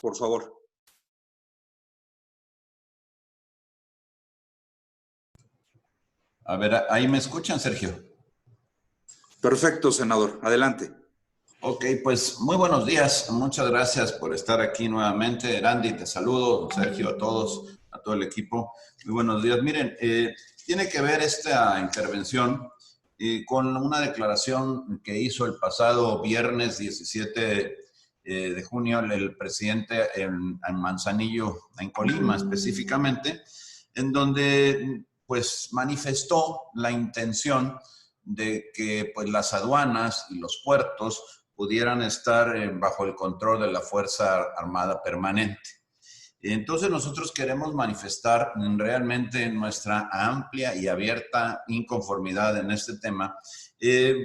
Por favor. A ver, ¿ahí me escuchan, Sergio? Perfecto, senador. Adelante. Ok, pues muy buenos días. Muchas gracias por estar aquí nuevamente. Randy, te saludo. Sergio, a todos, a todo el equipo. Muy buenos días. Miren, tiene que ver esta intervención con una declaración que hizo el pasado viernes 17 de junio el presidente en Manzanillo, en Colima específicamente, en donde pues manifestó la intención de que pues las aduanas y los puertos pudieran estar bajo el control de la Fuerza Armada Permanente. Entonces nosotros queremos manifestar realmente nuestra amplia y abierta inconformidad en este tema,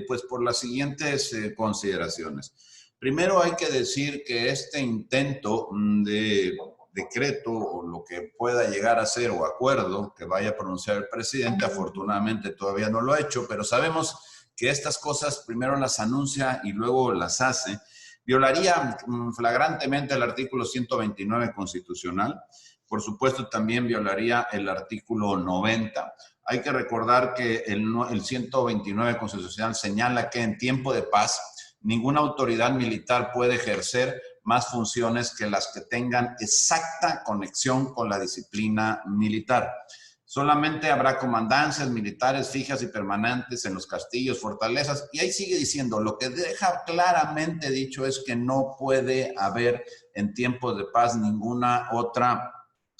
pues por las siguientes consideraciones. Primero hay que decir que este intento de decreto o lo que pueda llegar a ser o acuerdo que vaya a pronunciar el presidente, afortunadamente todavía no lo ha hecho, pero sabemos que estas cosas primero las anuncia y luego las hace, violaría flagrantemente el artículo 129 constitucional. Por supuesto, también violaría el artículo 90. Hay que recordar que el 129 constitucional señala que en tiempo de paz ninguna autoridad militar puede ejercer más funciones que las que tengan exacta conexión con la disciplina militar. Solamente habrá comandancias militares fijas y permanentes en los castillos, fortalezas, y ahí sigue diciendo, lo que deja claramente dicho es que no puede haber en tiempos de paz ninguna otra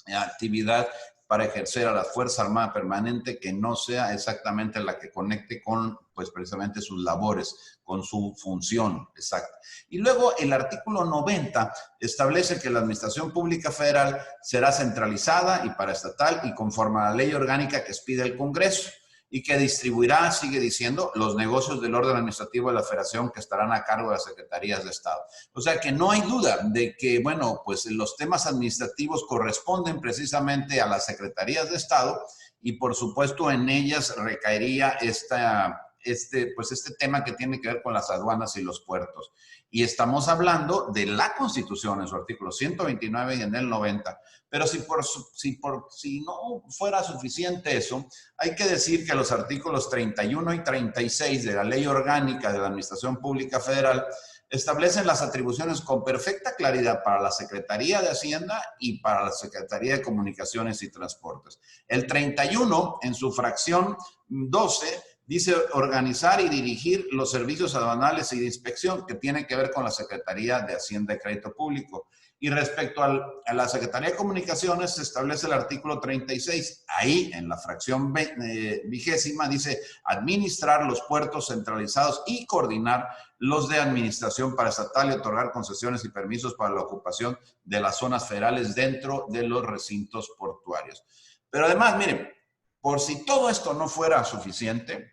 actividad para ejercer a la Fuerza Armada Permanente que no sea exactamente la que conecte con, pues precisamente sus labores, con su función exacta. Y luego el artículo 90 establece que la Administración Pública Federal será centralizada y paraestatal y conforme a la ley orgánica que expide el Congreso y que distribuirá, sigue diciendo, los negocios del orden administrativo de la Federación que estarán a cargo de las Secretarías de Estado. O sea que no hay duda de que, bueno, pues los temas administrativos corresponden precisamente a las Secretarías de Estado y por supuesto en ellas recaería este tema que tiene que ver con las aduanas y los puertos. Y estamos hablando de la Constitución en su artículo 129 y en el 90. Pero si no fuera suficiente eso, hay que decir que los artículos 31 y 36 de la Ley Orgánica de la Administración Pública Federal establecen las atribuciones con perfecta claridad para la Secretaría de Hacienda y para la Secretaría de Comunicaciones y Transportes. El 31, en su fracción 12, dice organizar y dirigir los servicios aduanales y de inspección que tienen que ver con la Secretaría de Hacienda y Crédito Público. Y respecto a la Secretaría de Comunicaciones se establece el artículo 36. Ahí, en la fracción 20ª, dice administrar los puertos centralizados y coordinar los de administración paraestatal y otorgar concesiones y permisos para la ocupación de las zonas federales dentro de los recintos portuarios. Pero además, miren, por si todo esto no fuera suficiente,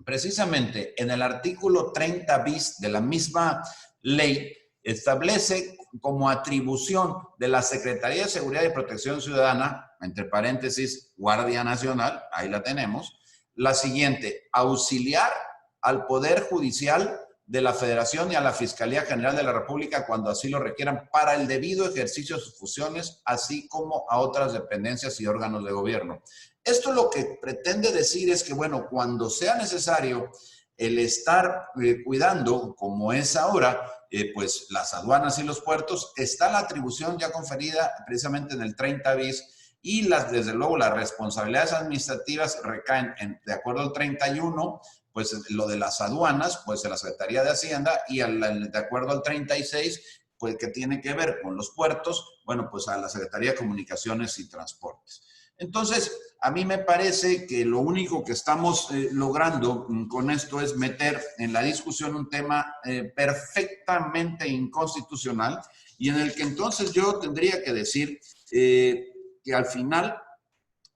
precisamente en el artículo 30 bis de la misma ley establece como atribución de la Secretaría de Seguridad y Protección Ciudadana, entre paréntesis, Guardia Nacional, ahí la tenemos, la siguiente: auxiliar al Poder Judicial de la Federación y a la Fiscalía General de la República cuando así lo requieran para el debido ejercicio de sus funciones, así como a otras dependencias y órganos de gobierno. Esto lo que pretende decir es que, bueno, cuando sea necesario el estar cuidando, como es ahora, pues las aduanas y los puertos, está la atribución ya conferida precisamente en el 30 bis y desde luego las responsabilidades administrativas recaen de acuerdo al 31, pues lo de las aduanas, pues en la Secretaría de Hacienda y de acuerdo al 36, pues que tiene que ver con los puertos, bueno, pues a la Secretaría de Comunicaciones y Transportes. Entonces, a mí me parece que lo único que estamos logrando con esto es meter en la discusión un tema perfectamente inconstitucional y en el que entonces yo tendría que decir que al final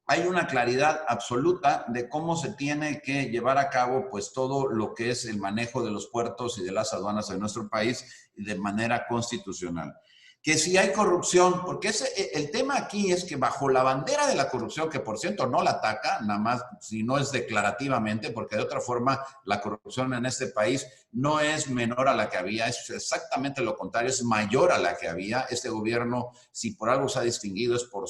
hay una claridad absoluta de cómo se tiene que llevar a cabo pues todo lo que es el manejo de los puertos y de las aduanas en nuestro país de manera constitucional. que si hay corrupción, porque el tema aquí es que bajo la bandera de la corrupción, que por cierto no la ataca, nada más si no es declarativamente, porque de otra forma la corrupción en este país no es menor a la que había, es exactamente lo contrario, es mayor a la que había. Este gobierno, si por algo se ha distinguido, es por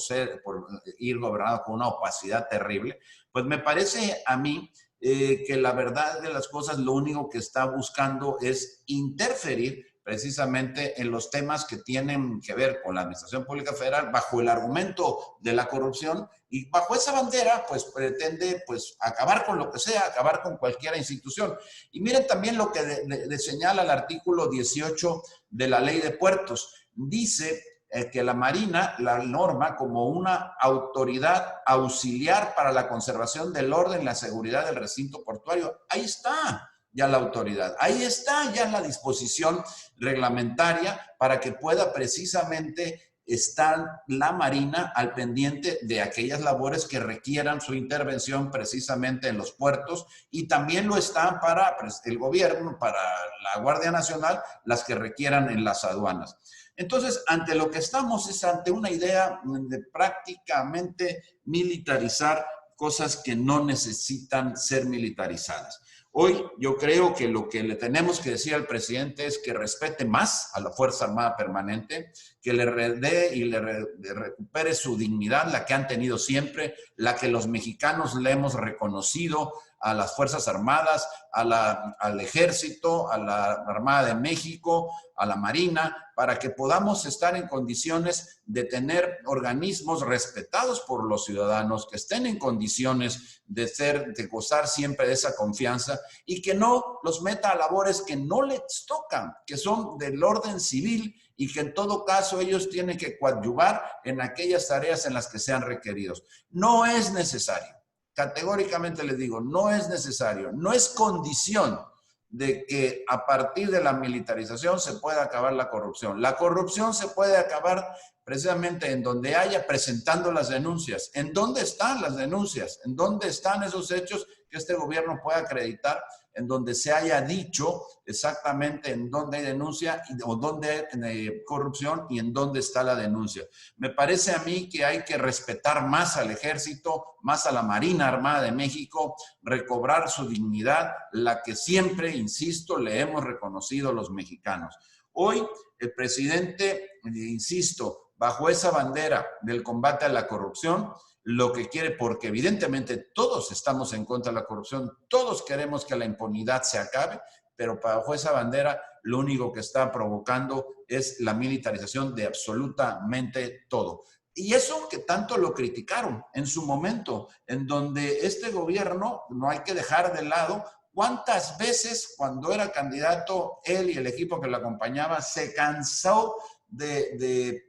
ir gobernado con una opacidad terrible. Pues me parece a mí que la verdad de las cosas lo único que está buscando es interferir precisamente en los temas que tienen que ver con la Administración Pública Federal bajo el argumento de la corrupción, y bajo esa bandera pues pretende pues acabar con lo que sea, acabar con cualquier institución. Y miren también lo que le señala el artículo 18 de la Ley de Puertos. Dice que la Marina la norma como una autoridad auxiliar para la conservación del orden y la seguridad del recinto portuario. Ahí está ya la autoridad, ahí está ya la disposición reglamentaria para que pueda precisamente estar la Marina al pendiente de aquellas labores que requieran su intervención precisamente en los puertos, y también lo está para el gobierno, para la Guardia Nacional, las que requieran en las aduanas. Entonces, ante lo que estamos es ante una idea de prácticamente militarizar cosas que no necesitan ser militarizadas. Hoy yo creo que lo que le tenemos que decir al presidente es que respete más a la Fuerza Armada Permanente, que le dé y le recupere su dignidad, la que han tenido siempre, la que los mexicanos le hemos reconocido a las Fuerzas Armadas, al Ejército, a la Armada de México, a la Marina, para que podamos estar en condiciones de tener organismos respetados por los ciudadanos, que estén en condiciones de gozar siempre de esa confianza, y que no los meta a labores que no les tocan, que son del orden civil, y que en todo caso ellos tienen que coadyuvar en aquellas tareas en las que sean requeridos. No es necesario. Categóricamente les digo, no es necesario, no es condición de que a partir de la militarización se pueda acabar la corrupción. La corrupción se puede acabar precisamente en donde haya presentando las denuncias. ¿En dónde están las denuncias? ¿En dónde están esos hechos que este gobierno pueda acreditar? En donde se haya dicho exactamente en dónde hay denuncia o dónde hay corrupción y en dónde está la denuncia. Me parece a mí que hay que respetar más al Ejército, más a la Marina Armada de México, recobrar su dignidad, la que siempre, insisto, le hemos reconocido los mexicanos. Hoy el presidente, insisto, bajo esa bandera del combate a la corrupción, lo que quiere, porque evidentemente todos estamos en contra de la corrupción, todos queremos que la impunidad se acabe, pero bajo esa bandera lo único que está provocando es la militarización de absolutamente todo. Y eso que tanto lo criticaron en su momento, en donde este gobierno, no hay que dejar de lado, cuántas veces cuando era candidato, él y el equipo que lo acompañaba, se cansó de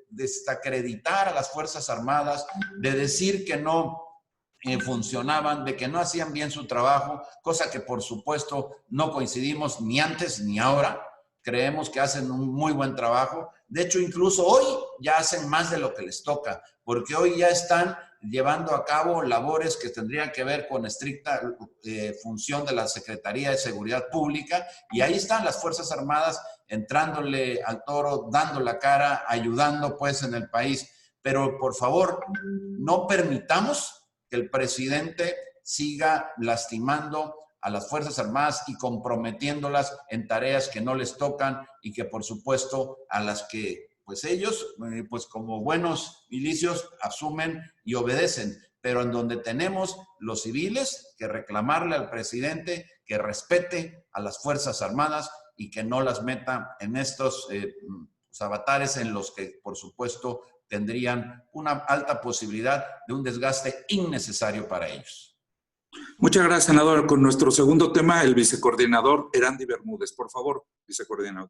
desacreditar a las Fuerzas Armadas, de decir que no funcionaban, de que no hacían bien su trabajo, cosa que por supuesto no coincidimos ni antes ni ahora. Creemos que hacen un muy buen trabajo. De hecho, incluso hoy ya hacen más de lo que les toca, porque hoy ya están llevando a cabo labores que tendrían que ver con estricta función de la Secretaría de Seguridad Pública, y ahí están las Fuerzas Armadas entrándole al toro, dando la cara, ayudando pues en el país. Pero por favor, no permitamos que el presidente siga lastimando a las Fuerzas Armadas y comprometiéndolas en tareas que no les tocan y que por supuesto a las que pues ellos, pues como buenos milicios, asumen y obedecen, pero en donde tenemos los civiles que reclamarle al presidente que respete a las Fuerzas Armadas y que no las meta en estos avatares en los que, por supuesto, tendrían una alta posibilidad de un desgaste innecesario para ellos. Muchas gracias, senador. Con nuestro segundo tema, el vicecoordinador Erandy Bermúdez. Por favor, vicecoordinador.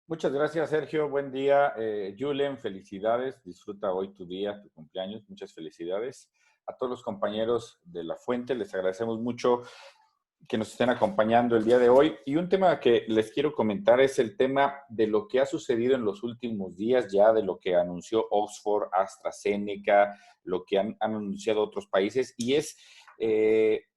Muchas gracias, Sergio. Buen día. Julen, felicidades. Disfruta hoy tu día, tu cumpleaños. Muchas felicidades. A todos los compañeros de La Fuente, les agradecemos mucho que nos estén acompañando el día de hoy. Y un tema que les quiero comentar es el tema de lo que ha sucedido en los últimos días, ya de lo que anunció Oxford, AstraZeneca, lo que han anunciado otros países, y es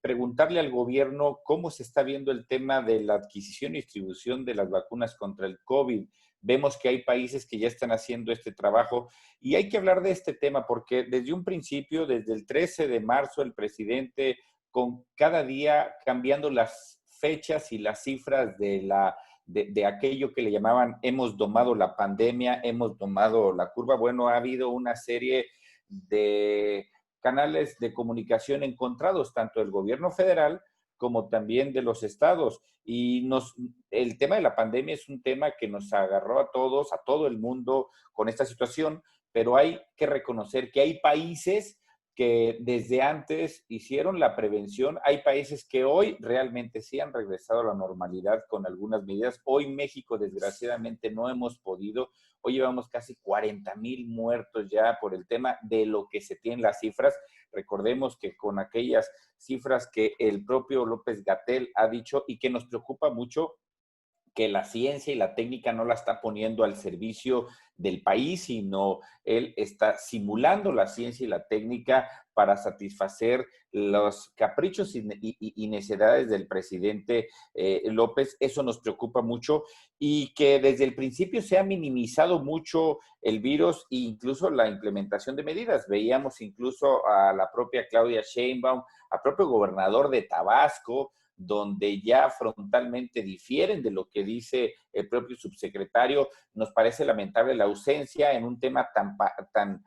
preguntarle al gobierno cómo se está viendo el tema de la adquisición y distribución de las vacunas contra el COVID. Vemos que hay países que ya están haciendo este trabajo y hay que hablar de este tema porque desde un principio, desde el 13 de marzo, el presidente con cada día cambiando las fechas y las cifras de aquello que le llamaban hemos domado la pandemia, hemos domado la curva. Bueno, ha habido una serie de canales de comunicación encontrados, tanto del gobierno federal como también de los estados. Y el tema de la pandemia es un tema que nos agarró a todos, a todo el mundo con esta situación, pero hay que reconocer que hay países que desde antes hicieron la prevención. Hay países que hoy realmente sí han regresado a la normalidad con algunas medidas. Hoy México, desgraciadamente, no hemos podido. Hoy llevamos casi 40,000 muertos ya por el tema de lo que se tienen las cifras. Recordemos que con aquellas cifras que el propio López-Gatell ha dicho y que nos preocupa mucho, que la ciencia y la técnica no la está poniendo al servicio del país, sino él está simulando la ciencia y la técnica para satisfacer los caprichos y necedades del presidente López. Eso nos preocupa mucho y que desde el principio se ha minimizado mucho el virus e incluso la implementación de medidas. Veíamos incluso a la propia Claudia Sheinbaum, al propio gobernador de Tabasco, donde ya frontalmente difieren de lo que dice el propio subsecretario. Nos parece lamentable la ausencia en un tema tan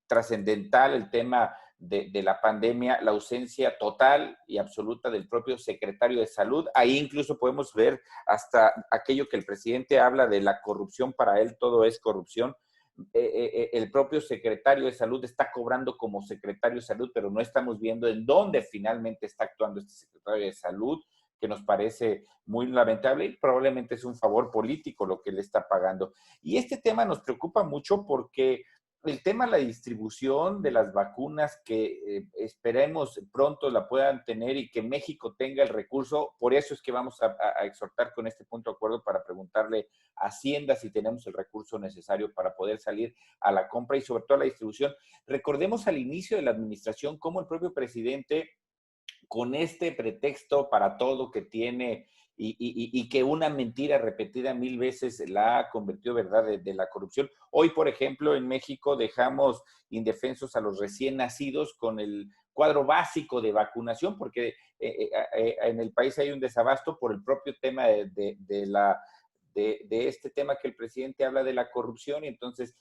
trascendental, el tema de la pandemia, la ausencia total y absoluta del propio secretario de Salud. Ahí incluso podemos ver hasta aquello que el presidente habla de la corrupción, para él todo es corrupción. El propio secretario de Salud está cobrando como secretario de Salud, pero no estamos viendo en dónde finalmente está actuando este secretario de Salud, que nos parece muy lamentable y probablemente es un favor político lo que le está pagando. Y este tema nos preocupa mucho porque el tema de la distribución de las vacunas que esperemos pronto la puedan tener y que México tenga el recurso, por eso es que vamos a exhortar con este punto de acuerdo para preguntarle a Hacienda si tenemos el recurso necesario para poder salir a la compra y sobre todo a la distribución. Recordemos al inicio de la administración cómo el propio presidente, con este pretexto para todo que tiene y que una mentira repetida 1000 veces la ha convertido verdad de la corrupción. Hoy, por ejemplo, en México dejamos indefensos a los recién nacidos con el cuadro básico de vacunación, porque en el país hay un desabasto por el propio tema de este tema que el presidente habla de la corrupción, y entonces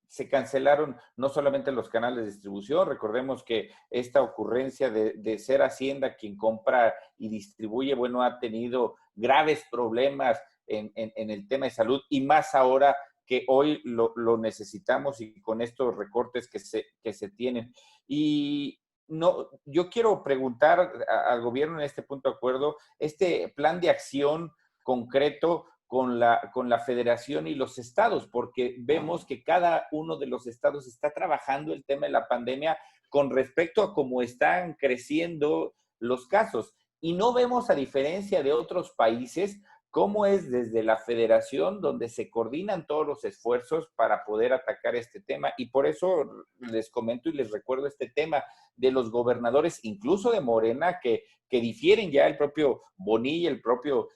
se cancelaron no solamente los canales de distribución. Recordemos que esta ocurrencia de ser Hacienda quien compra y distribuye, bueno, ha tenido graves problemas en el tema de salud, y más ahora que hoy lo necesitamos y con estos recortes que se tienen. Y no, yo quiero preguntar al gobierno en este punto de acuerdo, este plan de acción concreto con la federación y los estados, porque vemos que cada uno de los estados está trabajando el tema de la pandemia con respecto a cómo están creciendo los casos. Y no vemos, a diferencia de otros países, cómo es desde la federación donde se coordinan todos los esfuerzos para poder atacar este tema. Y por eso les comento y les recuerdo este tema de los gobernadores, incluso de Morena, que difieren ya. El propio Bonilla, el propio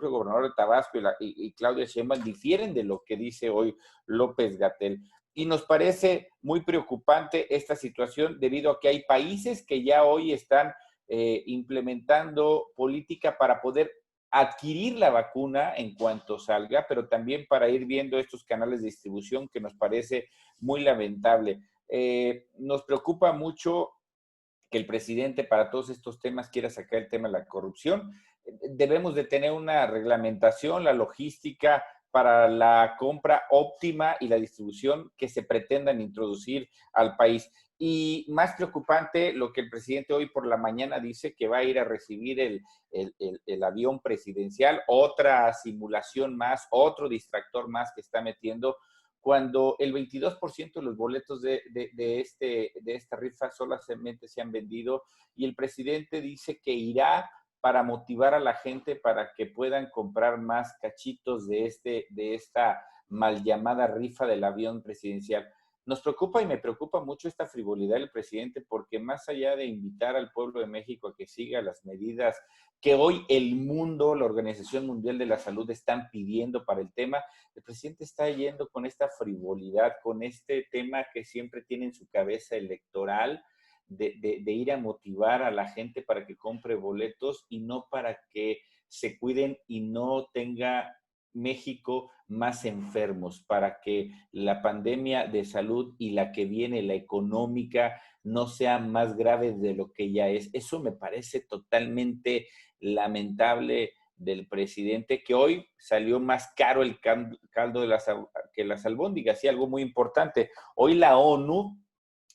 gobernador de Tabasco y Claudia Sheinbaum difieren de lo que dice hoy López-Gatell. Y nos parece muy preocupante esta situación debido a que hay países que ya hoy están implementando política para poder adquirir la vacuna en cuanto salga, pero también para ir viendo estos canales de distribución, que nos parece muy lamentable. Nos preocupa mucho que el presidente para todos estos temas quiera sacar el tema de la corrupción. Debemos de tener una reglamentación, la logística para la compra óptima y la distribución que se pretendan introducir al país. Y más preocupante, lo que el presidente hoy por la mañana dice que va a ir a recibir el avión presidencial, otra simulación más, otro distractor más que está metiendo, cuando el 22% de los boletos de esta rifa solamente se han vendido, y el presidente dice que irá para motivar a la gente para que puedan comprar más cachitos de esta mal llamada rifa del avión presidencial. nos preocupa y me preocupa mucho esta frivolidad del presidente, porque más allá de invitar al pueblo de México a que siga las medidas que hoy el mundo, la Organización Mundial de la Salud están pidiendo para el tema, el presidente está yendo con esta frivolidad, con este tema que siempre tiene en su cabeza electoral, de ir a motivar a la gente para que compre boletos y no para que se cuiden y no tenga México más enfermos, para que la pandemia de salud y la que viene, la económica, no sea más grave de lo que ya es. Eso me parece totalmente lamentable del presidente, que hoy salió más caro el caldo de que las albóndigas. Y algo muy importante, hoy la ONU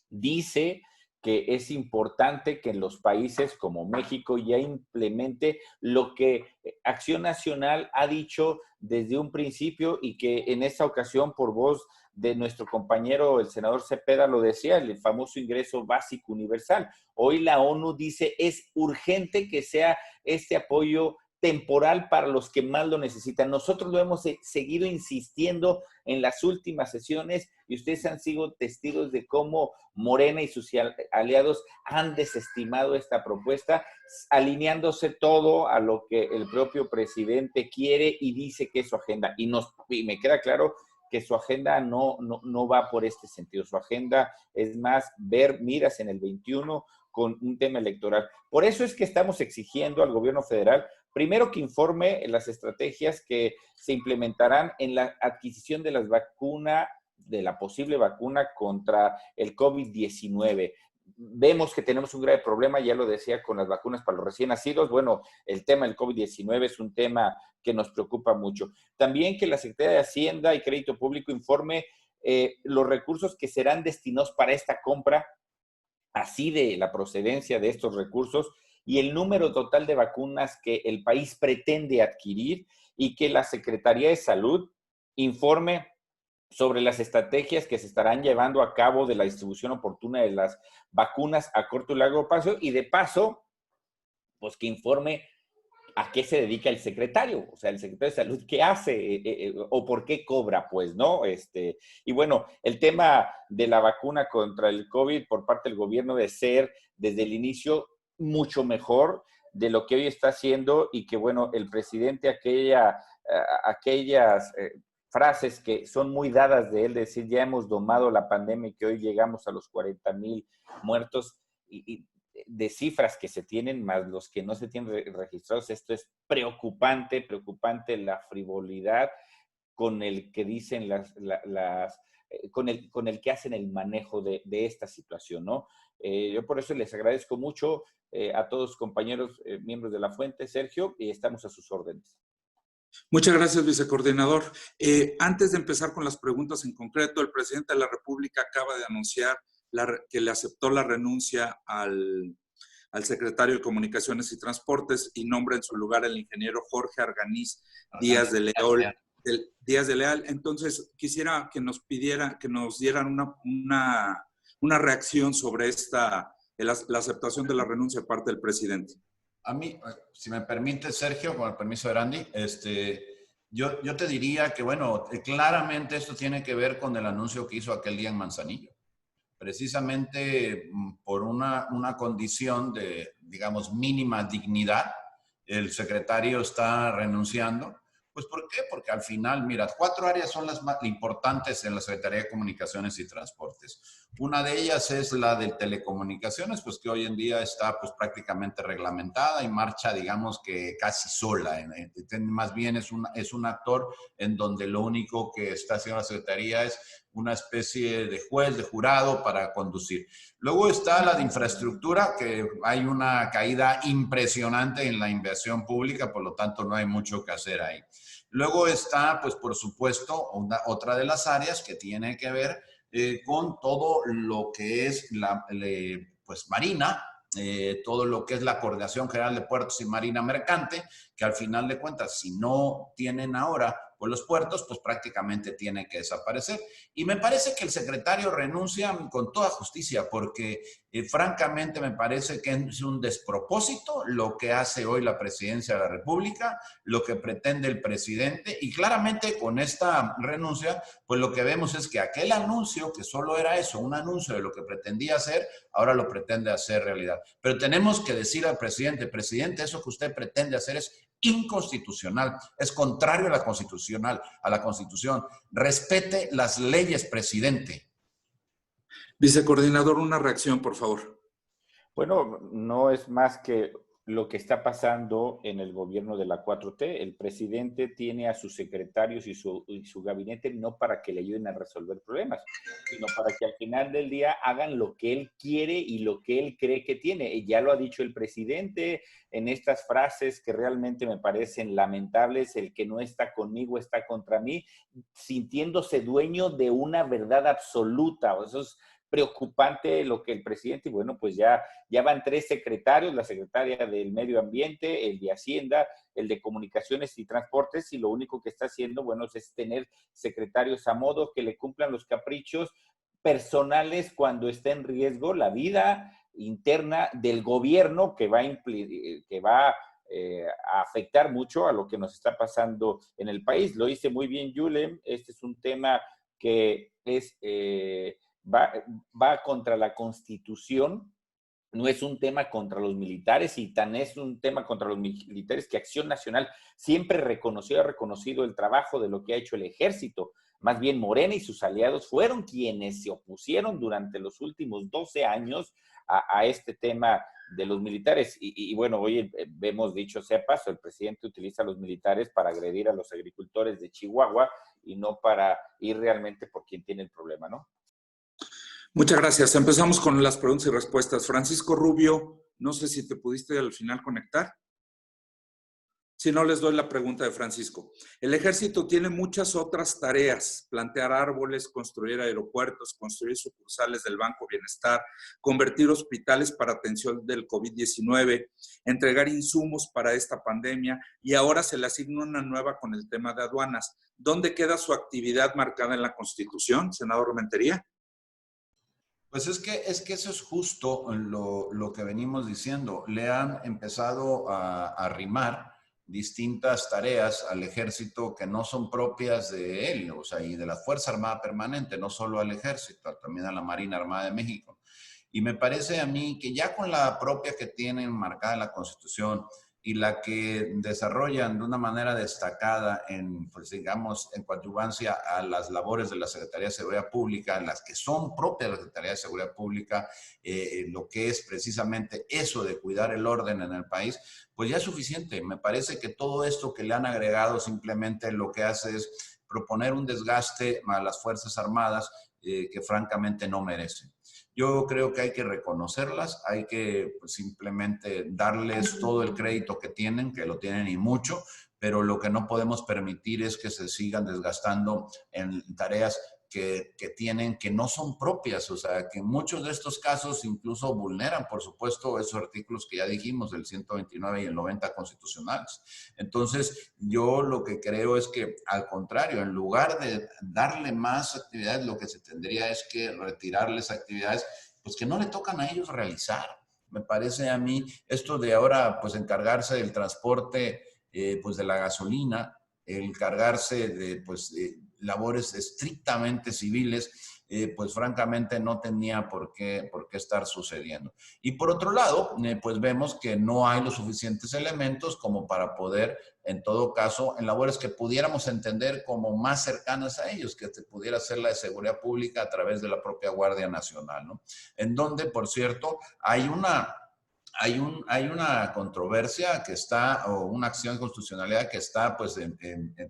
dice que es importante que en los países como México ya implemente lo que Acción Nacional ha dicho desde un principio y que en esta ocasión por voz de nuestro compañero el senador Cepeda lo decía, el famoso ingreso básico universal. Hoy la ONU dice es urgente que sea este apoyo temporal para los que más lo necesitan. Nosotros lo hemos seguido insistiendo en las últimas sesiones y ustedes han sido testigos de cómo Morena y sus aliados han desestimado esta propuesta, alineándose todo a lo que el propio presidente quiere y dice que es su agenda. Y me queda claro que su agenda no va por este sentido. Su agenda es más ver miras en el 21 con un tema electoral. Por eso es que estamos exigiendo al gobierno federal primero que informe las estrategias que se implementarán en la adquisición de las vacunas, de la posible vacuna contra el COVID-19. Vemos que tenemos un grave problema, ya lo decía, con las vacunas para los recién nacidos. Bueno, el tema del COVID-19 es un tema que nos preocupa mucho. También que la Secretaría de Hacienda y Crédito Público informe los recursos que serán destinados para esta compra, así de la procedencia de estos recursos, y el número total de vacunas que el país pretende adquirir, y que la Secretaría de Salud informe sobre las estrategias que se estarán llevando a cabo de la distribución oportuna de las vacunas a corto y largo plazo, y de paso, pues que informe a qué se dedica el secretario, o sea, el secretario de Salud, ¿qué hace o por qué cobra? Pues, ¿no? Y bueno, el tema de la vacuna contra el COVID por parte del gobierno de ser desde el inicio mucho mejor de lo que hoy está haciendo, y que, bueno, el presidente, aquellas frases que son muy dadas de él, de decir ya hemos domado la pandemia y que hoy llegamos a los 40,000 muertos, y de cifras que se tienen más los que no se tienen registrados. Esto es preocupante la frivolidad con el que dicen con el que hacen el manejo de esta situación, ¿no? Yo por eso les agradezco mucho a todos compañeros miembros de La Fuente, Sergio, y estamos a sus órdenes. Muchas gracias, vicecoordinador. Antes de empezar con las preguntas en concreto, el presidente de la República acaba de anunciar que le aceptó la renuncia al secretario de Comunicaciones y Transportes y nombra en su lugar al ingeniero Jorge Arganiz Díaz de Leal. Entonces, quisiera que nos dieran una reacción sobre la aceptación de la renuncia de parte del presidente. A mí, si me permite, Sergio, con el permiso de Randy, yo te diría que, bueno, claramente esto tiene que ver con el anuncio que hizo aquel día en Manzanillo. Precisamente por una condición de, digamos, mínima dignidad, el secretario está renunciando. Pues, ¿por qué? Porque al final, mira, 4 áreas son las más importantes en la Secretaría de Comunicaciones y Transportes. Una de ellas es la de telecomunicaciones, pues que hoy en día está pues prácticamente reglamentada y marcha, digamos que casi sola. Más bien es un actor en donde lo único que está haciendo la Secretaría es una especie de juez, de jurado para conducir. Luego está la de infraestructura, que hay una caída impresionante en la inversión pública, por lo tanto no hay mucho que hacer ahí. Luego está, pues por supuesto, otra de las áreas que tiene que ver con todo lo que es pues Marina, todo lo que es la Coordinación General de Puertos y Marina Mercante, que al final de cuentas, si no tienen ahora pues los puertos, pues prácticamente tienen que desaparecer. Y me parece que el secretario renuncia con toda justicia, porque francamente me parece que es un despropósito lo que hace hoy la presidencia de la República, lo que pretende el presidente, y claramente con esta renuncia, pues lo que vemos es que aquel anuncio, que solo era eso, un anuncio de lo que pretendía hacer, ahora lo pretende hacer realidad. Pero tenemos que decir al presidente, presidente, eso que usted pretende hacer es inconstitucional, es contrario a la Constitución. Respete las leyes, presidente. Vicecoordinador, una reacción, por favor. Bueno, no es más que lo que está pasando en el gobierno de la 4T. El presidente tiene a sus secretarios y su gabinete no para que le ayuden a resolver problemas, sino para que al final del día hagan lo que él quiere y lo que él cree que tiene. Y ya lo ha dicho el presidente en estas frases que realmente me parecen lamentables: el que no está conmigo está contra mí, sintiéndose dueño de una verdad absoluta. Eso es preocupante lo que el presidente, y bueno, pues ya van 3 secretarios, la secretaria del Medio Ambiente, el de Hacienda, el de Comunicaciones y Transportes, y lo único que está haciendo, bueno, es tener secretarios a modo que le cumplan los caprichos personales cuando está en riesgo la vida interna del gobierno, que va a afectar mucho a lo que nos está pasando en el país. Lo dice muy bien Yulem, este es un tema que es... Va contra la Constitución, no es un tema contra los militares, y tan es un tema contra los militares que Acción Nacional siempre ha reconocido el trabajo de lo que ha hecho el ejército. Más bien Morena y sus aliados fueron quienes se opusieron durante los últimos 12 años a este tema de los militares. Y bueno, hoy vemos, dicho sea paso, el presidente utiliza a los militares para agredir a los agricultores de Chihuahua y no para ir realmente por quien tiene el problema, ¿no? Muchas gracias. Empezamos con las preguntas y respuestas. Francisco Rubio, no sé si te pudiste al final conectar. Si no, les doy la pregunta de Francisco. El ejército tiene muchas otras tareas: plantear árboles, construir aeropuertos, construir sucursales del Banco Bienestar, convertir hospitales para atención del COVID-19, entregar insumos para esta pandemia, y ahora se le asigna una nueva con el tema de aduanas. ¿Dónde queda su actividad marcada en la Constitución, senador Rentería? Pues es que eso es justo lo que venimos diciendo. Le han empezado a arrimar distintas tareas al ejército que no son propias de él, o sea, y de la Fuerza Armada Permanente, no solo al ejército, también a la Marina Armada de México. Y me parece a mí que ya con la propia que tienen marcada en la Constitución y la que desarrollan de una manera destacada en, pues digamos, en coadyuvancia a las labores de la Secretaría de Seguridad Pública, las que son propias de la Secretaría de Seguridad Pública, lo que es precisamente eso de cuidar el orden en el país, pues ya es suficiente. Me parece que todo esto que le han agregado simplemente lo que hace es proponer un desgaste a las Fuerzas Armadas que francamente no merecen. Yo creo que hay que reconocerlas, hay que pues, simplemente darles todo el crédito que lo tienen y mucho, pero lo que no podemos permitir es que se sigan desgastando en tareas que tienen, que no son propias, o sea, que en muchos de estos casos incluso vulneran, por supuesto, esos artículos que ya dijimos, del 129 y el 90 constitucionales. Entonces, yo lo que creo es que, al contrario, en lugar de darle más actividades, lo que se tendría es que retirarles actividades, pues que no le tocan a ellos realizar. Me parece a mí esto de ahora, pues encargarse del transporte, pues de la gasolina, el encargarse de, pues, labores estrictamente civiles, pues francamente no tenía por qué estar sucediendo. Y por otro lado, pues vemos que no hay los suficientes elementos como para poder, en todo caso, en labores que pudiéramos entender como más cercanas a ellos, que pudiera ser la de seguridad pública a través de la propia Guardia Nacional, ¿no? En donde, por cierto, hay una controversia que está, o una acción de constitucionalidad que está pues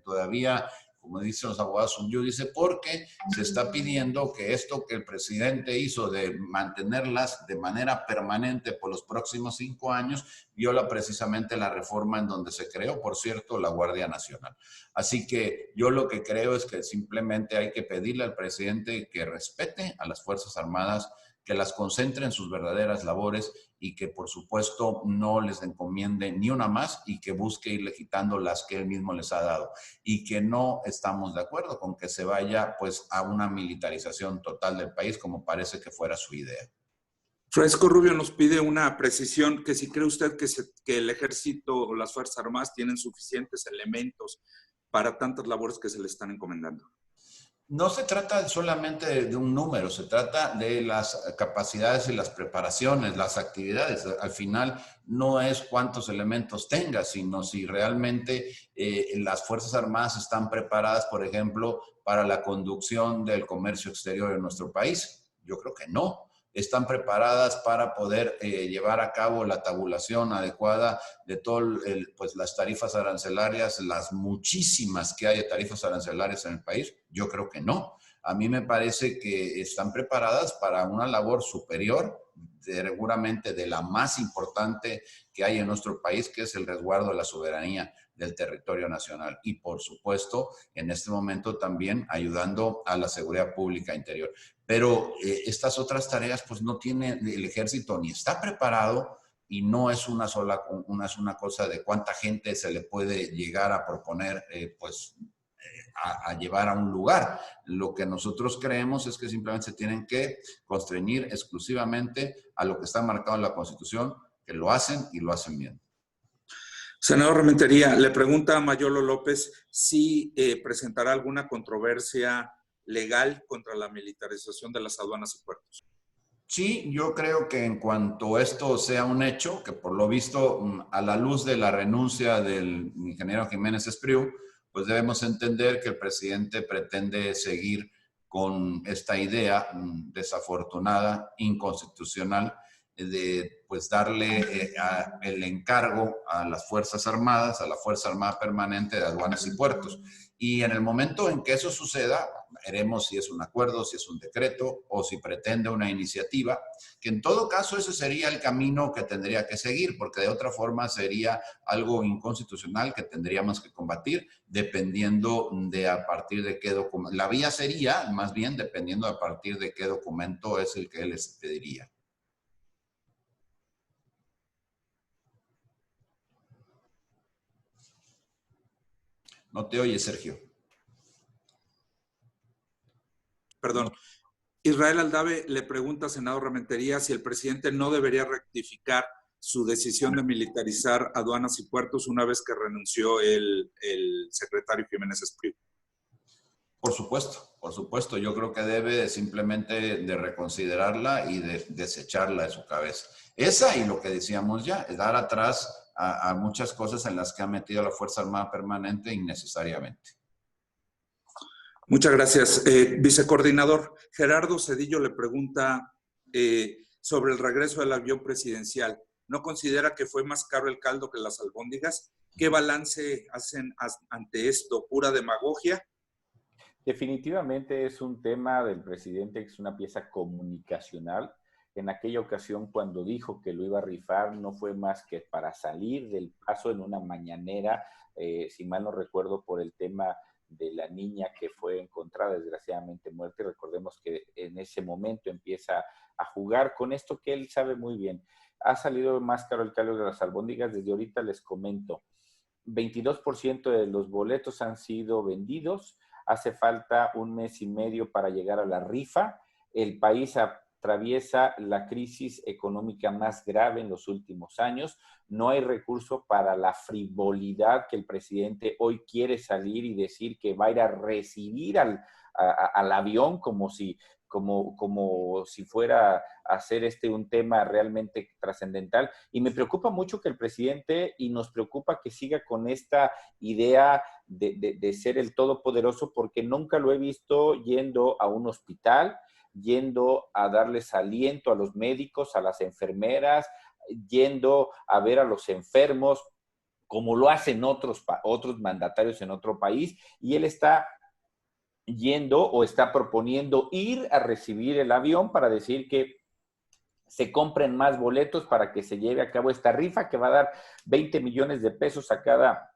todavía, como dicen los abogados, un judice, porque se está pidiendo que esto que el presidente hizo de mantenerlas de manera permanente por los próximos 5 años, viola precisamente la reforma en donde se creó, por cierto, la Guardia Nacional. Así que yo lo que creo es que simplemente hay que pedirle al presidente que respete a las Fuerzas Armadas, que las concentre en sus verdaderas labores y que por supuesto no les encomiende ni una más y que busque irle quitando las que él mismo les ha dado. Y que no estamos de acuerdo con que se vaya pues a una militarización total del país como parece que fuera su idea. Francisco Rubio nos pide una precisión, que si cree usted que el ejército o las Fuerzas Armadas tienen suficientes elementos para tantas labores que se le están encomendando. No se trata solamente de un número, se trata de las capacidades y las preparaciones, las actividades. Al final no es cuántos elementos tenga, sino si realmente las Fuerzas Armadas están preparadas, por ejemplo, para la conducción del comercio exterior en nuestro país. Yo creo que no. Están preparadas para poder llevar a cabo la tabulación adecuada de todas pues, las tarifas arancelarias, las muchísimas que hay de tarifas arancelarias en el país. Yo creo que no. A mí me parece que están preparadas para una labor superior, seguramente de la más importante que hay en nuestro país, que es el resguardo de la soberanía del territorio nacional. Y por supuesto, en este momento también ayudando a la seguridad pública interior. Pero estas otras tareas, pues no tiene el ejército ni está preparado y no es una cosa de cuánta gente se le puede llegar a proponer, a llevar a un lugar. Lo que nosotros creemos es que simplemente se tienen que constreñir exclusivamente a lo que está marcado en la Constitución, que lo hacen y lo hacen bien. Senador Rementería, le pregunta a Mayolo López si presentará alguna controversia legal contra la militarización de las aduanas y puertos. Sí, yo creo que en cuanto esto sea un hecho, que por lo visto a la luz de la renuncia del ingeniero Jiménez Espriu, pues debemos entender que el presidente pretende seguir con esta idea desafortunada, inconstitucional, de pues darle el encargo a las Fuerzas Armadas, a la Fuerza Armada Permanente de Aduanas y Puertos. Y en el momento en que eso suceda, veremos si es un acuerdo, si es un decreto o si pretende una iniciativa, que en todo caso ese sería el camino que tendría que seguir, porque de otra forma sería algo inconstitucional que tendríamos que combatir dependiendo de a partir de qué documento. La vía sería, más bien, dependiendo a partir de qué documento es el que él les pediría. No te oyes, Sergio. Perdón. Israel Aldave le pregunta a senador Rementería si el presidente no debería rectificar su decisión de militarizar aduanas y puertos una vez que renunció el secretario Jiménez Espriu. Por supuesto. Yo creo que debe simplemente de reconsiderarla y de desecharla de su cabeza. Esa y lo que decíamos ya, es dar atrás a muchas cosas en las que ha metido la Fuerza Armada Permanente innecesariamente. Muchas gracias. Vicecoordinador, Gerardo Cedillo le pregunta sobre el regreso del avión presidencial. ¿No considera que fue más caro el caldo que las albóndigas? ¿Qué balance hacen ante esto? ¿Pura demagogia? Definitivamente es un tema del presidente que es una pieza comunicacional. En aquella ocasión, cuando dijo que lo iba a rifar, no fue más que para salir del paso en una mañanera, si mal no recuerdo, por el tema de la niña que fue encontrada desgraciadamente muerta. Y recordemos que en ese momento empieza a jugar con esto que él sabe muy bien. Ha salido más caro el caldo de las albóndigas. Desde ahorita les comento, 22% de los boletos han sido vendidos. Hace falta 1 mes y medio para llegar a la rifa. El país atraviesa la crisis económica más grave en los últimos años. No hay recurso para la frivolidad que el presidente hoy quiere salir y decir que va a ir a recibir al avión como si fuera a hacer un tema realmente trascendental. Y me preocupa mucho que el presidente, y nos preocupa que siga con esta idea de ser el todopoderoso, porque nunca lo he visto yendo a un hospital, yendo a darles aliento a los médicos, a las enfermeras, yendo a ver a los enfermos, como lo hacen otros mandatarios en otro país, y él está yendo o está proponiendo ir a recibir el avión para decir que se compren más boletos para que se lleve a cabo esta rifa que va a dar 20 millones de pesos a cada,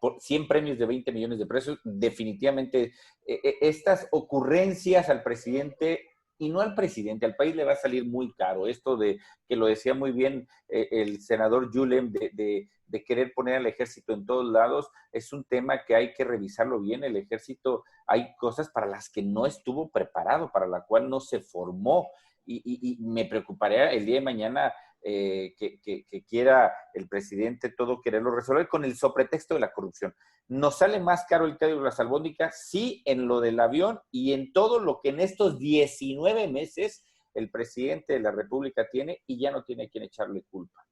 por 100 premios de 20 millones de pesos. Definitivamente estas ocurrencias al presidente y no al presidente. Al país le va a salir muy caro. Esto de, que lo decía muy bien el senador Yulem, de querer poner al ejército en todos lados, es un tema que hay que revisarlo bien. El ejército, hay cosas para las que no estuvo preparado, para la cual no se formó, y me preocuparía el día de mañana que quiera el presidente todo quererlo resolver con el sobretexto de la corrupción. Nos sale más caro el código de las albóndigas, sí, en lo del avión y en todo lo que en estos 19 meses el presidente de la República tiene, y ya no tiene a quien echarle culpa.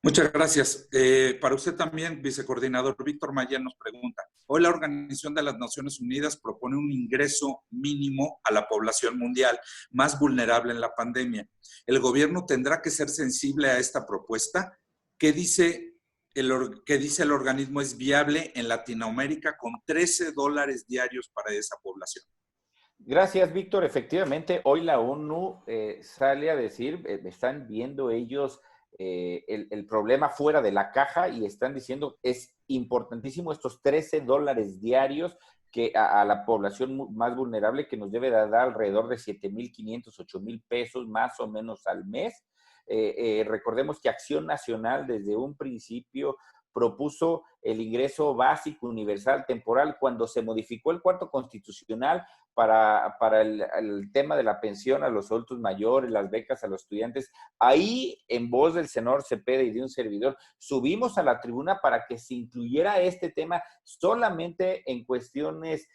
Muchas gracias. Para usted también, vicecoordinador Víctor Maya nos pregunta, hoy la Organización de las Naciones Unidas propone un ingreso mínimo a la población mundial más vulnerable en la pandemia. ¿El gobierno tendrá que ser sensible a esta propuesta? ¿Qué dice el organismo es viable en Latinoamérica con $13 diarios para esa población? Gracias, Víctor. Efectivamente, hoy la ONU sale a decir, están viendo ellos el problema fuera de la caja y están diciendo es importantísimo estos $13 diarios que a la población más vulnerable, que nos debe dar alrededor de 7,500, 8,000 pesos más o menos al mes. Recordemos que Acción Nacional desde un principio propuso el ingreso básico universal temporal cuando se modificó el cuarto constitucional para el tema de la pensión a los adultos mayores, las becas a los estudiantes. Ahí, en voz del senador Cepeda y de un servidor, subimos a la tribuna para que se incluyera este tema solamente en cuestiones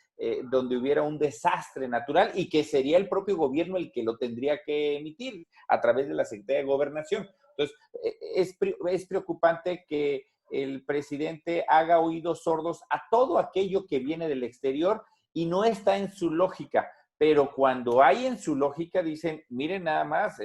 donde hubiera un desastre natural, y que sería el propio gobierno el que lo tendría que emitir a través de la Secretaría de Gobernación. Entonces, es preocupante que el presidente haga oídos sordos a todo aquello que viene del exterior y no está en su lógica. Pero cuando hay en su lógica, dicen, miren nada más,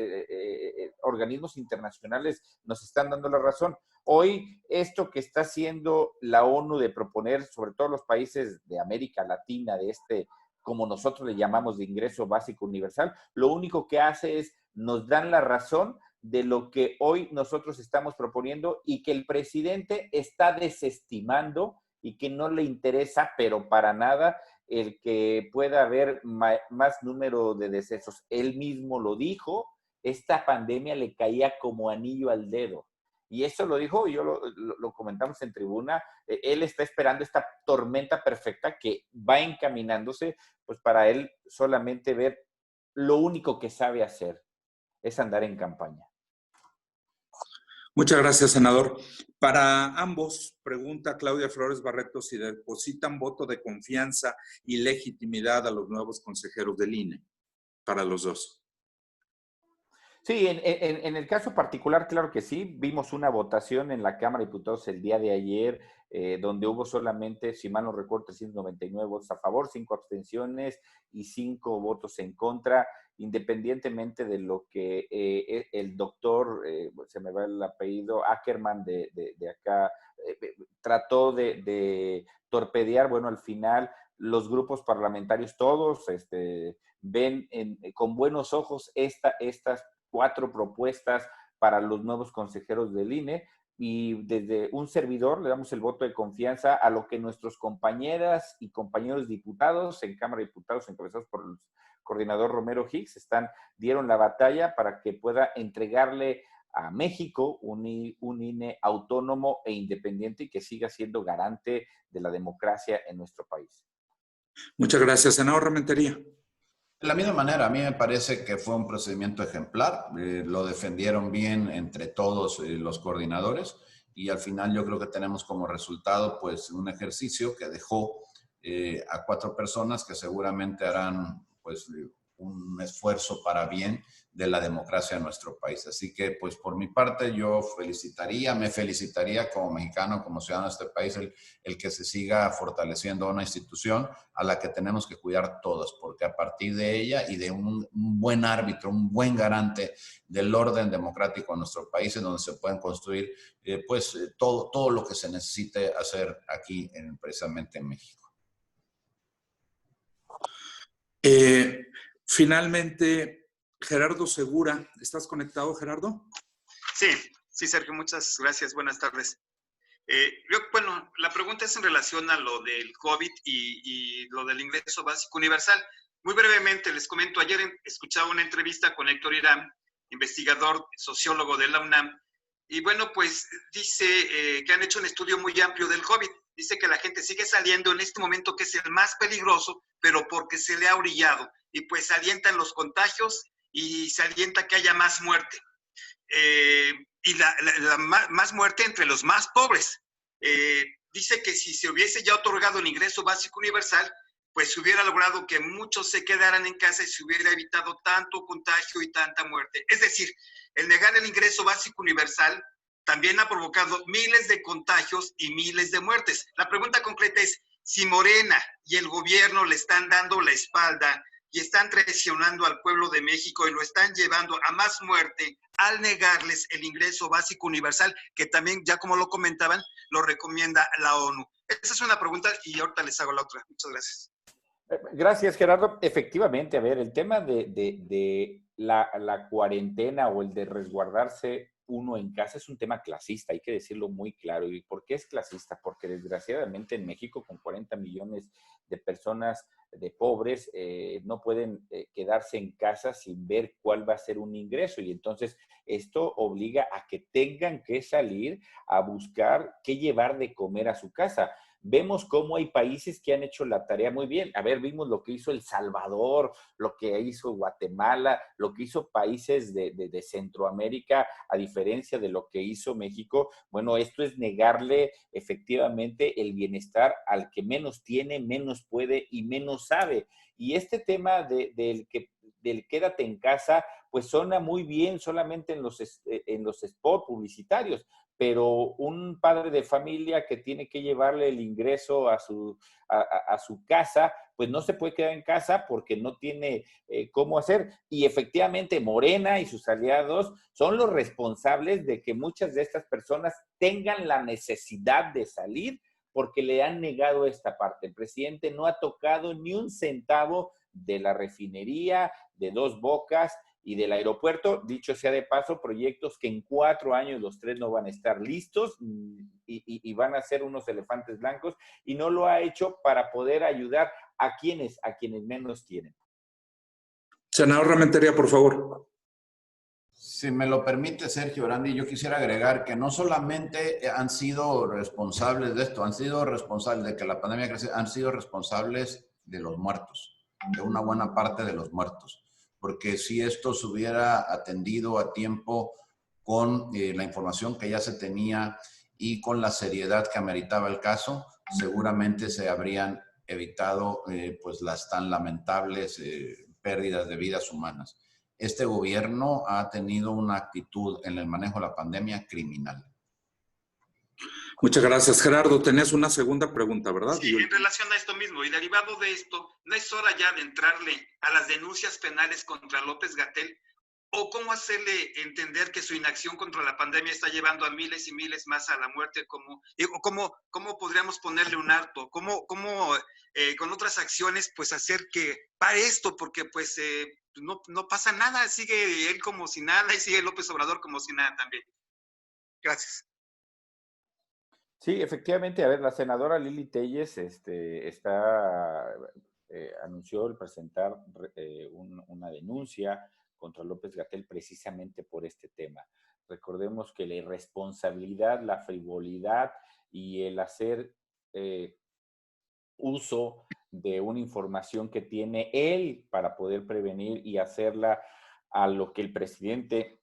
organismos internacionales nos están dando la razón. Hoy, esto que está haciendo la ONU de proponer, sobre todo los países de América Latina, de como nosotros le llamamos, de ingreso básico universal, lo único que hace es, nos dan la razón de lo que hoy nosotros estamos proponiendo y que el presidente está desestimando y que no le interesa, pero para nada, el que pueda haber más número de decesos. Él mismo lo dijo, esta pandemia le caía como anillo al dedo. Y eso lo dijo, yo lo comentamos en tribuna, él está esperando esta tormenta perfecta que va encaminándose, pues para él solamente ver lo único que sabe hacer es andar en campaña. Muchas gracias, senador. Para ambos, pregunta Claudia Flores Barreto si depositan voto de confianza y legitimidad a los nuevos consejeros del INE. Para los dos. Sí, en el caso particular, claro que sí. Vimos una votación en la Cámara de Diputados el día de ayer, donde hubo solamente, si mal no recuerdo, 399 votos a favor, 5 abstenciones y 5 votos en contra, independientemente de lo que el doctor, se me va el apellido, Ackerman de acá, trató de torpedear. Bueno, al final los grupos parlamentarios todos ven con buenos ojos estas 4 propuestas para los nuevos consejeros del INE, y desde un servidor le damos el voto de confianza a lo que nuestros compañeras y compañeros diputados en Cámara de Diputados, encabezados por el coordinador Romero Hicks, dieron la batalla para que pueda entregarle a México un INE autónomo e independiente y que siga siendo garante de la democracia en nuestro país. Muchas gracias, senador Rementería. De la misma manera, a mí me parece que fue un procedimiento ejemplar, lo defendieron bien entre todos los coordinadores, y al final yo creo que tenemos como resultado pues un ejercicio que dejó a 4 personas que seguramente harán pues un esfuerzo para bien de la democracia en nuestro país. Así que pues por mi parte yo me felicitaría como mexicano, como ciudadano de este país, el que se siga fortaleciendo una institución a la que tenemos que cuidar todos, porque a partir de ella y de un buen árbitro, un buen garante del orden democrático en nuestro país, es donde se pueden construir todo lo que se necesite hacer aquí precisamente en México. Finalmente, Gerardo Segura. ¿Estás conectado, Gerardo? Sí, Sergio, muchas gracias. Buenas tardes. La pregunta es en relación a lo del COVID y lo del ingreso básico universal. Muy brevemente les comento, ayer escuchaba una entrevista con Héctor Irán, investigador, sociólogo de la UNAM, y bueno, pues dice que han hecho un estudio muy amplio del COVID. Dice que la gente sigue saliendo en este momento, que es el más peligroso, pero porque se le ha orillado. Y pues se alientan los contagios y se alienta que haya más muerte. Y más muerte entre los más pobres. Dice que si se hubiese ya otorgado el ingreso básico universal, pues se hubiera logrado que muchos se quedaran en casa y se hubiera evitado tanto contagio y tanta muerte. Es decir, el negar el ingreso básico universal también ha provocado miles de contagios y miles de muertes. La pregunta concreta es, si Morena y el gobierno le están dando la espalda y están traicionando al pueblo de México y lo están llevando a más muerte al negarles el ingreso básico universal, que también, ya como lo comentaban, lo recomienda la ONU. Esa es una pregunta y ahorita les hago la otra. Muchas gracias. Gracias, Gerardo. Efectivamente, a ver, el tema de la cuarentena o el de resguardarse uno en casa es un tema clasista, hay que decirlo muy claro. ¿Y por qué es clasista? Porque desgraciadamente en México, con 40 millones de personas de pobres, no pueden quedarse en casa sin ver cuál va a ser un ingreso. Y entonces esto obliga a que tengan que salir a buscar qué llevar de comer a su casa. Vemos cómo hay países que han hecho la tarea muy bien. A ver, vimos lo que hizo El Salvador, lo que hizo Guatemala, lo que hizo países de Centroamérica, a diferencia de lo que hizo México. Bueno, esto es negarle efectivamente el bienestar al que menos tiene, menos puede y menos sabe. Y este tema del quédate en casa, pues suena muy bien solamente en los spots publicitarios, pero un padre de familia que tiene que llevarle el ingreso a su casa, pues no se puede quedar en casa porque no tiene cómo hacer. Y efectivamente Morena y sus aliados son los responsables de que muchas de estas personas tengan la necesidad de salir porque le han negado esta parte. El presidente no ha tocado ni un centavo de la refinería de Dos Bocas y del aeropuerto. Dicho sea de paso, proyectos que en 4 años los 3 no van a estar listos y van a ser unos elefantes blancos, y no lo ha hecho para poder ayudar a quienes menos tienen. Senador Rementería, por favor. Si me lo permite, Sergio Orandi, yo quisiera agregar que no solamente han sido responsables de esto, han sido responsables de que la pandemia crece, han sido responsables de los muertos, de una buena parte de los muertos. Porque si esto se hubiera atendido a tiempo con la información que ya se tenía y con la seriedad que ameritaba el caso, seguramente se habrían evitado pues las tan lamentables pérdidas de vidas humanas. Este gobierno ha tenido una actitud en el manejo de la pandemia criminal. Muchas gracias. Gerardo, tenés una segunda pregunta, ¿verdad? Sí, en relación a esto mismo y derivado de esto, ¿no es hora ya de entrarle a las denuncias penales contra López-Gatell? ¿O cómo hacerle entender que su inacción contra la pandemia está llevando a miles y miles más a la muerte? ¿Cómo podríamos ponerle un alto? ¿Cómo con otras acciones pues hacer que pare esto? Porque pues no pasa nada, sigue él como si nada y sigue López Obrador como si nada también. Gracias. Sí, efectivamente, a ver, la senadora Lili Telles anunció el presentar una denuncia contra López-Gatell precisamente por este tema. Recordemos que la irresponsabilidad, la frivolidad y el hacer uso de una información que tiene él para poder prevenir y hacerla a lo que el presidente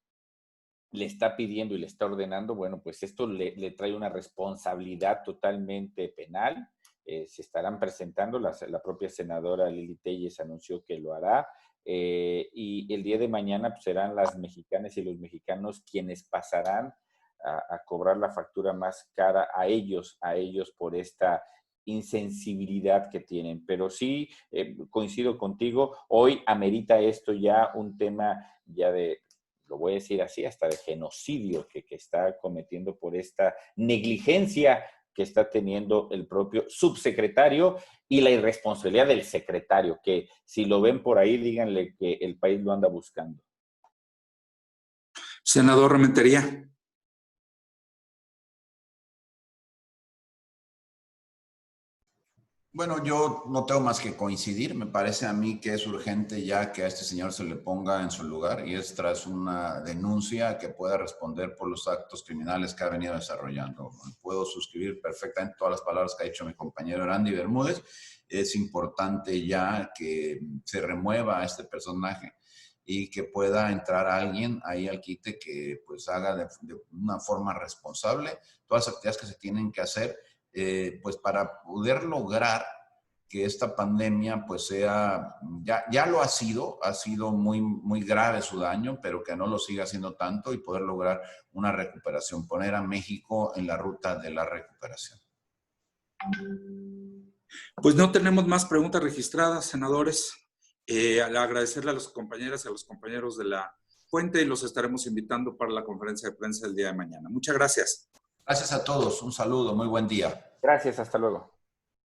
le está pidiendo y le está ordenando, bueno, pues esto le trae una responsabilidad totalmente penal. Se estarán presentando, la propia senadora Lili Telles anunció que lo hará, y el día de mañana pues, serán las mexicanas y los mexicanos quienes pasarán a cobrar la factura más cara a ellos por esta insensibilidad que tienen. Pero sí, coincido contigo, hoy amerita esto ya un tema ya lo voy a decir así, hasta de genocidio que está cometiendo por esta negligencia que está teniendo el propio subsecretario y la irresponsabilidad del secretario, que si lo ven por ahí, díganle que el país lo anda buscando. Senador Rementería. Bueno, yo no tengo más que coincidir. Me parece a mí que es urgente ya que a este señor se le ponga en su lugar y es tras una denuncia que pueda responder por los actos criminales que ha venido desarrollando. Puedo suscribir perfectamente todas las palabras que ha dicho mi compañero Randy Bermúdez. Es importante ya que se remueva a este personaje y que pueda entrar alguien ahí al quite que pues haga de una forma responsable todas las actividades que se tienen que hacer pues para poder lograr que esta pandemia pues sea, ya lo ha sido muy grave su daño, pero que no lo siga siendo tanto y poder lograr una recuperación, poner a México en la ruta de la recuperación. Pues no tenemos más preguntas registradas, senadores. Al agradecerle a las compañeras y a los compañeros de la fuente y los estaremos invitando para la conferencia de prensa el día de mañana. Muchas gracias. Gracias a todos, un saludo, muy buen día. Gracias, hasta luego.